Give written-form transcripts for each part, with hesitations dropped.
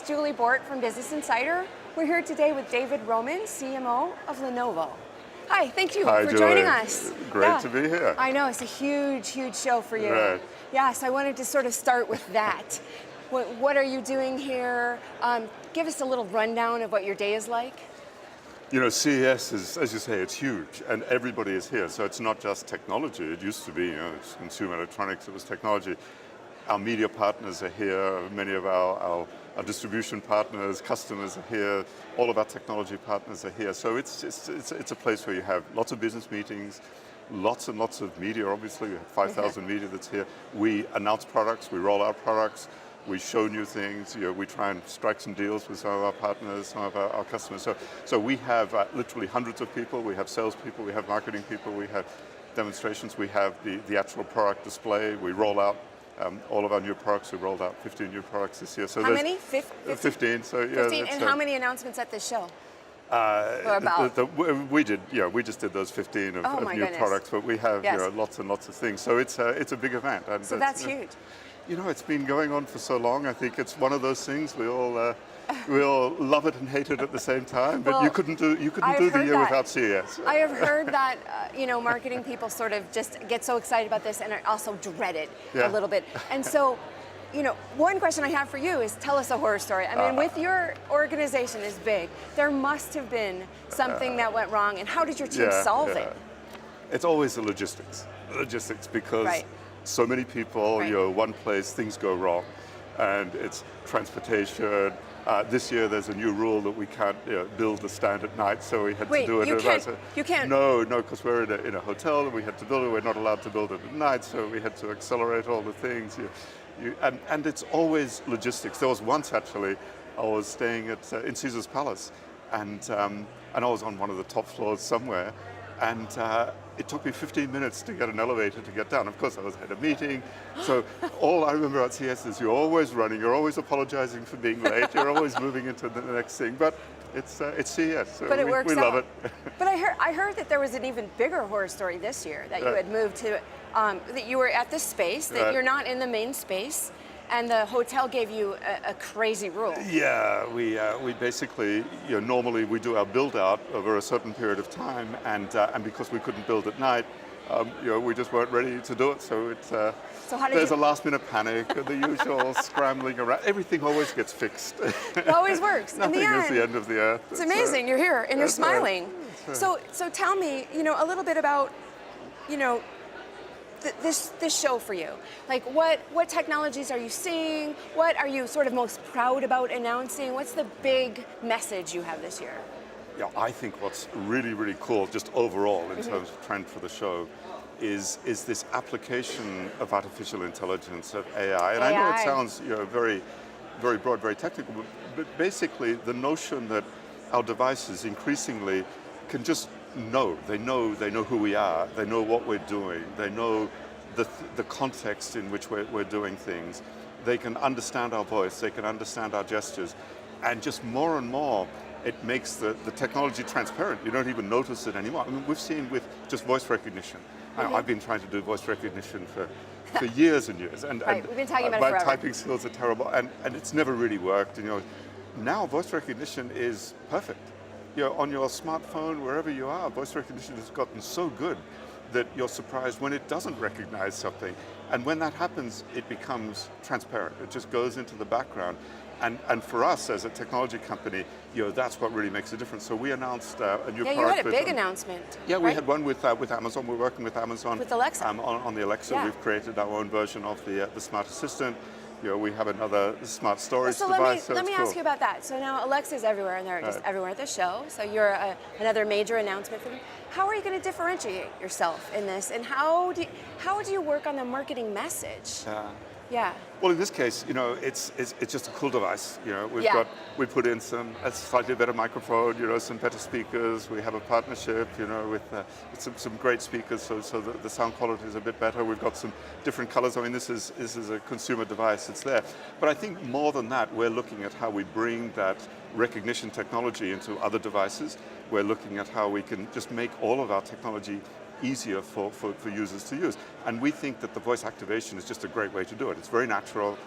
Julie Bort from Business Insider. We're here today with David Roman, CMO of Lenovo. Hi, thank you Hi, for Julie. joining us. Great to be here. I know, it's a huge, huge show for you. Right. Yeah, so I wanted to sort of start with that. What are you doing here? Give us a little rundown of what your day is like. You know, CES is, as you say, it's huge, and everybody is here. So it's not just technology. It used to be, it's consumer electronics, it was technology. Our media partners are here, many of our distribution partners, customers are here, all of our technology partners are here. So it's a place where you have lots of business meetings, lots and lots of media, obviously. We have 5,000 media that's here. We announce products, we roll out products, we show new things, we try and strike some deals with some of our partners, some of our customers. So we have literally hundreds of people. We have salespeople, we have marketing people, we have demonstrations, we have the actual product display. We roll out all of our new products. We rolled out 15 new products this year. So how many? 15. So yeah. 15. And how many announcements at this show? Or about? We just did those 15 of new goodness. products, but we have lots and lots of things. So it's a big event. And so that's huge. You know, it's been going on for so long. I think it's one of those things we all love it and hate it at the same time. But well, you couldn't do the year without CES. I have heard that marketing people sort of just get so excited about this and also dread it a little bit. And so, one question I have for you is tell us a horror story. I mean, with your organization is big, there must have been something that went wrong. And how did your team solve it? It's always the logistics because. So many people, one place, things go wrong, and it's transportation. This year there's a new rule that we can't build the stand at night, so we had to do it. You can't? No, because we're in a hotel and we had to build it. We're not allowed to build it at night, so we had to accelerate all the things. And it's always logistics. There was once actually, I was staying in Caesar's Palace, and I was on one of the top floors somewhere, and it took me 15 minutes to get an elevator to get down. Of course, I was at a meeting. So all I remember at CS is you're always running, you're always apologizing for being late, you're always moving into the next thing. But it's CS, so but it works we love it. But I heard that there was an even bigger horror story this year, that you had moved to, that you were at this space, that you're not in the main space, and the hotel gave you a crazy rule. Yeah, we basically, normally we do our build out over a certain period of time, and because we couldn't build at night, we just weren't ready to do it. So it's there's a last minute panic, the usual scrambling around. Everything always gets fixed. It always works. Nothing is the end of the earth. It's amazing. You're here and you're smiling. Right. So tell me, a little bit about, this show for you. Like what technologies are you seeing? What are you sort of most proud about announcing? What's the big message you have this year? Yeah, I think what's really, really cool, just overall in terms of trend for the show, is this application of artificial intelligence, of AI. And I know it sounds very, very broad, very technical, but basically the notion that our devices increasingly can just know. They know who we are. They know what we're doing. They know the context in which we're doing things. They can understand our voice. They can understand our gestures. And just more and more, it makes the technology transparent. You don't even notice it anymore. I mean, we've seen with just voice recognition. I've been trying to do voice recognition for years and years. And we've been talking about my it forever. typing skills are terrible. And it's never really worked. Now voice recognition is perfect. On your smartphone, wherever you are, voice recognition has gotten so good that you're surprised when it doesn't recognize something. And when that happens, it becomes transparent. It just goes into the background. And for us as a technology company, that's what really makes a difference. So we announced a new product. Yeah, you had a big announcement. Yeah, we had one with Amazon. We're working with Amazon. With Alexa. On the Alexa, we've created our own version of the smart assistant. We have another smart storage device. Let me ask you about that. So now Alexa's everywhere, and they're just everywhere at the show. So you're another major announcement for them. How are you going to differentiate yourself in this? And how do you work on the marketing message? Yeah. Well, in this case, it's just a cool device. We put in a slightly better microphone, some better speakers. We have a partnership, with some great speakers, so the sound quality is a bit better. We've got some different colors. I mean, this is a consumer device. It's there. But I think more than that, we're looking at how we bring that recognition technology into other devices. We're looking at how we can just make all of our technology easier for users to use. And we think that the voice activation is just a great way to do it. It's very natural.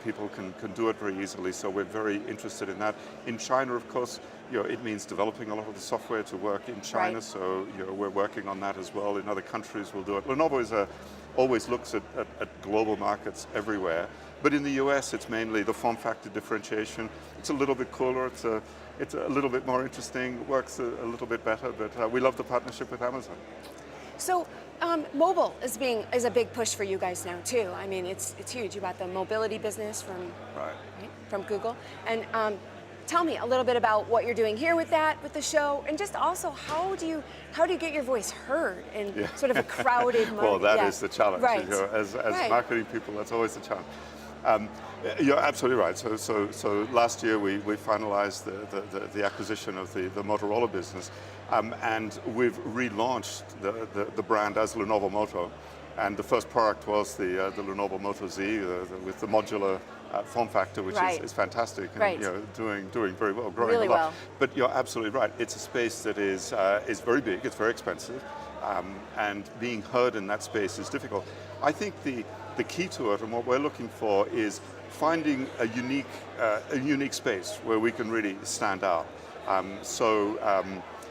People can do it very easily, so we're very interested in that. In China, of course, it means developing a lot of the software to work in China, Right. so we're working on that as well. In other countries, we'll do it. Lenovo always looks at global markets everywhere, but in the US, it's mainly the form factor differentiation. It's a little bit cooler, it's a little bit more interesting, works a little bit better, but we love the partnership with Amazon. So mobile is a big push for you guys now too. I mean, it's huge. You bought the mobility business from Google, and tell me a little bit about what you're doing here with the show, and just also how do you get your voice heard in sort of a crowded market? Well, that is the challenge. Right. As Right. marketing people, that's always the challenge. You're absolutely right. So last year we finalized the acquisition of the Motorola business, and we've relaunched the brand as Lenovo Moto, and the first product was the Lenovo Moto Z with the modular form factor, which is fantastic and doing very well, growing really a lot. well. But you're absolutely right. It's a space that is very big. It's very expensive, and being heard in that space is difficult. I think the key to it and what we're looking for is finding a unique space where we can really stand out.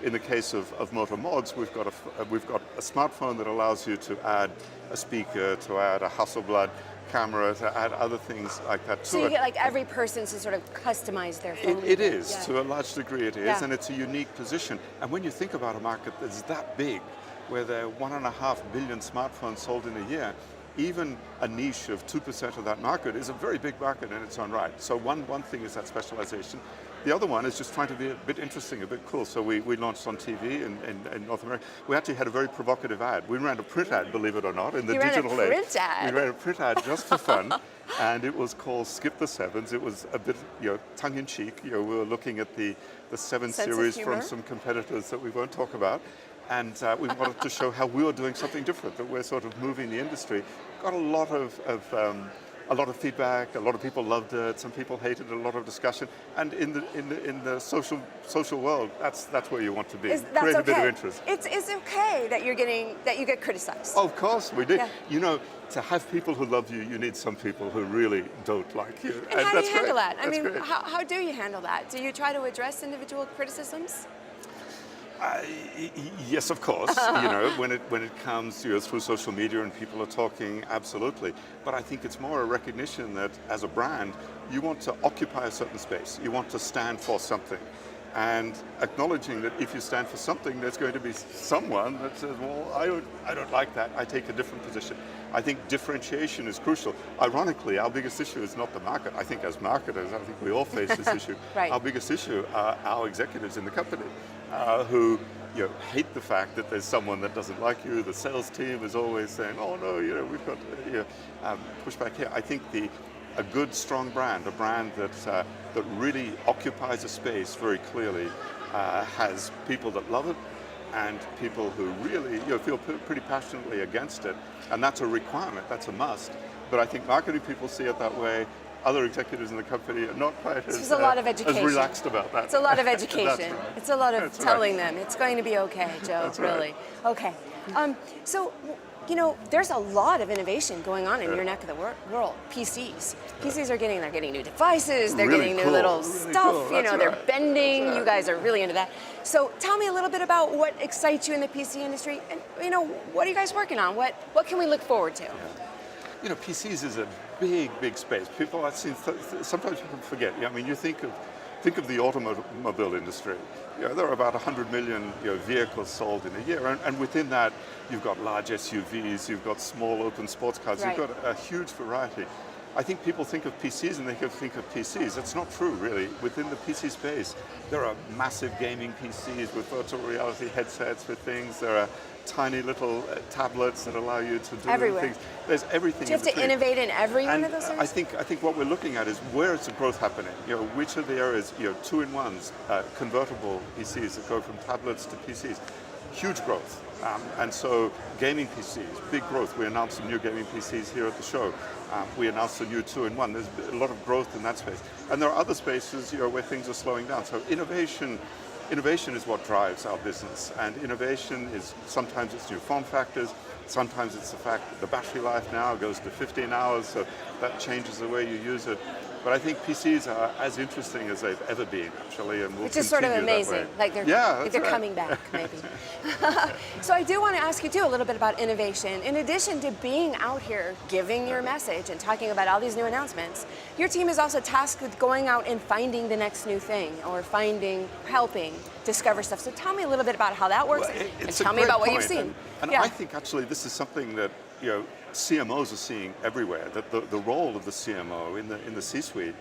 In the case of Moto Mods, we've got a smartphone that allows you to add a speaker, to add a Hasselblad camera, to add other things like that to it. So you get like every person to sort of customize their phone. It is, to a large degree it is, Yeah. and it's a unique position. And when you think about a market that's that big, where there are 1.5 billion smartphones sold in a year, even a niche of 2% of that market is a very big market in its own right. So one thing is that specialization. The other one is just trying to be a bit interesting, a bit cool. So we launched on TV in North America. We actually had a very provocative ad. We ran a print ad, believe it or not, in the digital age. You ran a print ad? We ran a print ad just for fun, and it was called Skip the Sevens. It was a bit tongue-in-cheek. We were looking at the 7 Sense of series humor. from some competitors that we won't talk about. And we wanted to show how we were doing something different, that we're sort of moving the industry. Got a lot of feedback. A lot of people loved it. Some people hated it. A lot of discussion. And in the social world, that's where you want to be. Create a bit of interest. It's okay that you get criticized. Of course we do. Yeah. To have people who love you, you need some people who really don't like you. And how do that's you handle great. that? I mean, great. how do you handle that? Do you try to address individual criticisms? Yes, of course. When it comes through social media and people are talking, absolutely. But I think it's more a recognition that as a brand, you want to occupy a certain space. You want to stand for something, and acknowledging that if you stand for something, there's going to be someone that says, "Well, I don't like that. I take a different position." I think differentiation is crucial. Ironically, our biggest issue is not the market. I think as marketers, I think we all face this issue. Right. Our biggest issue are our executives in the company who hate the fact that there's someone that doesn't like you. The sales team is always saying, "Oh no, we've got pushback here." I think a good, strong brand, a brand that really occupies a space very clearly, has people that love it and people who really feel pretty passionately against it, and that's a requirement. That's a must. But I think marketing people see it that way. Other executives in the company are not quite as relaxed about that. It's a lot of education. That's right. It's a lot of That's telling right. them it's going to be okay, Joe. That's really. right. Okay. So, there's a lot of innovation going on in your neck of the world. PCs. PCs are getting new devices. They're Really getting new cool. little Really stuff. cool. That's They're right. bending. That's right. You guys are really into that. So, tell me a little bit about what excites you in the PC industry, and what are you guys working on? What can we look forward to? PCs is a big space. Sometimes people forget. You think of the automobile industry. There are about 100 million vehicles sold in a year, and within that, you've got large SUVs, you've got small open sports cars, Right. you've got a huge variety. I think people think of PCs and they think of PCs. That's not true, really. Within the PC space, there are massive gaming PCs with virtual reality headsets with things. There are tiny little tablets that allow you to do Everywhere. things. There's everything. Do you have to between. innovate in every one And of those I areas? think what we're looking at is where is the growth happening? Which are the areas? 2-in-1s, convertible PCs that go from tablets to PCs, huge growth. And so gaming PCs, big growth. We announced some new gaming PCs here at the show. We announced a new 2-in-1. There's a lot of growth in that space. And there are other spaces where things are slowing down. So innovation is what drives our business. And innovation is sometimes it's new form factors, Sometimes it's the fact that the battery life now goes to 15 hours, so that changes the way you use it. But I think PCs are as interesting as they've ever been, actually, and will Which is sort of continue that amazing. way. Like they're, Yeah, like they're right. coming back, maybe. So I do want to ask you too a little bit about innovation. In addition to being out here giving your message and talking about all these new announcements, your team is also tasked with going out and finding the next new thing, or helping discover stuff. So tell me a little bit about how that works, Well, and it's a tell me great about what you've point, seen. and Yeah. I think actually this is something that CMOs are seeing everywhere. That the role of the CMO in the C-suite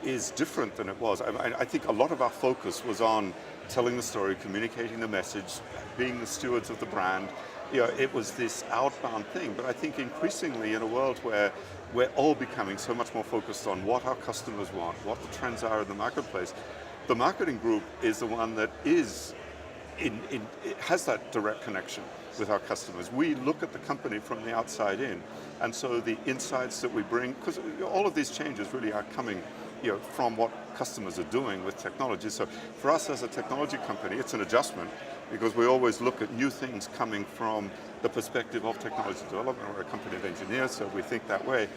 is different than it was. I think a lot of our focus was on telling the story, communicating the message, being the stewards of the brand. It was this outbound thing. But I think increasingly in a world where we're all becoming so much more focused on what our customers want, what the trends are in the marketplace, the marketing group is the one that is it has that direct connection with our customers. We look at the company from the outside in, and so the insights that we bring, because all of these changes really are coming from what customers are doing with technology. So for us as a technology company, it's an adjustment because we always look at new things coming from the perspective of technology development. We're a company of engineers, so we think that way.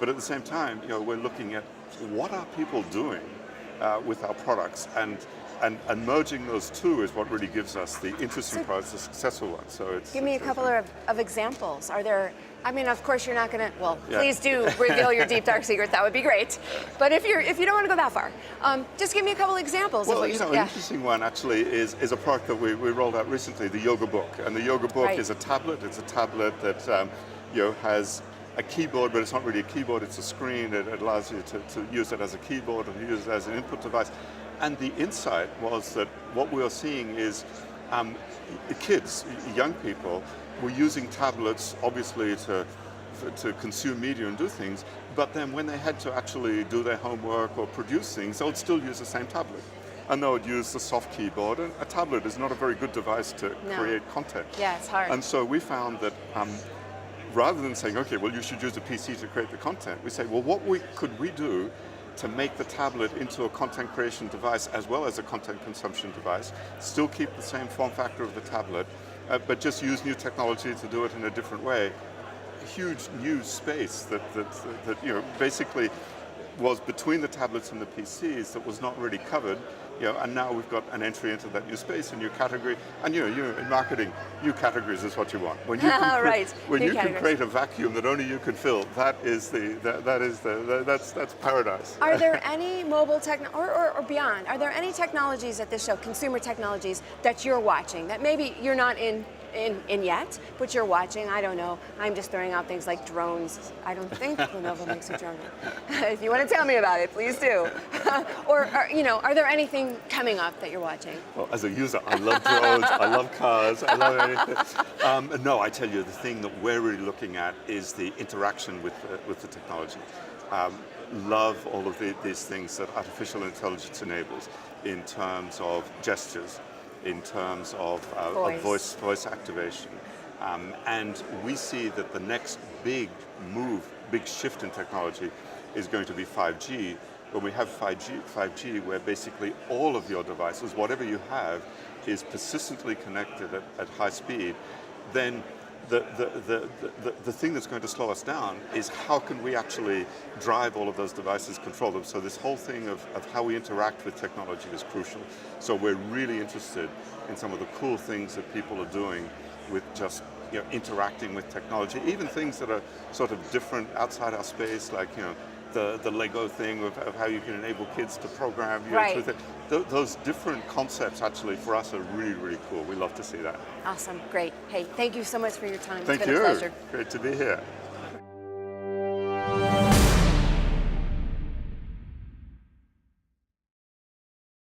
But at the same time, we're looking at what are people doing with our products, and merging those two is what really gives us the interesting products, the successful ones. So Give me a couple of examples. Are there, I mean, of course you're not going to, well, Yeah. please do reveal your deep dark secret, that would be great. But if you don't want to go that far, just give me a couple examples of Well, what you're an interesting one actually is a product that we rolled out recently, the Yoga Book. And the Yoga Book Right. is a tablet. It's a tablet that has a keyboard, but it's not really a keyboard, it's a screen. It allows you to use it as a keyboard and use it as an input device. And the insight was that what we are seeing is kids, young people, were using tablets obviously to consume media and do things, but then when they had to actually do their homework or produce things, they would still use the same tablet. And they would use the soft keyboard, and a tablet is not a very good device to create content. Yeah, it's hard. And so we found that rather than saying, okay, well, you should use a PC to create the content, we say, well, could we do to make the tablet into a content creation device as well as a content consumption device, still keep the same form factor of the tablet, but just use new technology to do it in a different way. A huge new space that basically was between the tablets and the PCs that was not really covered, and now we've got an entry into that new space, a new category, and in marketing, new categories is what you want. When you can, Right. when New you can categories. create a vacuum that only you can fill, that's paradise. Are there any mobile or beyond, are there any technologies at this show, consumer technologies, that you're watching that maybe you're not in yet, but you're watching? I don't know. I'm just throwing out things like drones. I don't think Lenovo makes a drone. If you want to tell me about it, please do. Or are there anything coming up that you're watching? Well, as a user, I love drones, I love cars, I love anything. No, I tell you, the thing that we're really looking at is the interaction with the technology. Love all of these things that artificial intelligence enables in terms of gestures, in terms of voice activation. And we see that the next big shift in technology is going to be 5G. When we have 5G where basically all of your devices, whatever you have, is persistently connected at high speed, then the thing that's going to slow us down is how can we actually drive all of those devices, control them. So this whole thing of how we interact with technology is crucial. So we're really interested in some of the cool things that people are doing with just interacting with technology, even things that are sort of different outside our space, like the Lego thing of how you can enable kids to program. Right. With it. Those different concepts actually for us are really, really cool. We love to see that. Awesome, great. Hey, thank you so much for your time. Thank It's been you. a pleasure. Great to be here.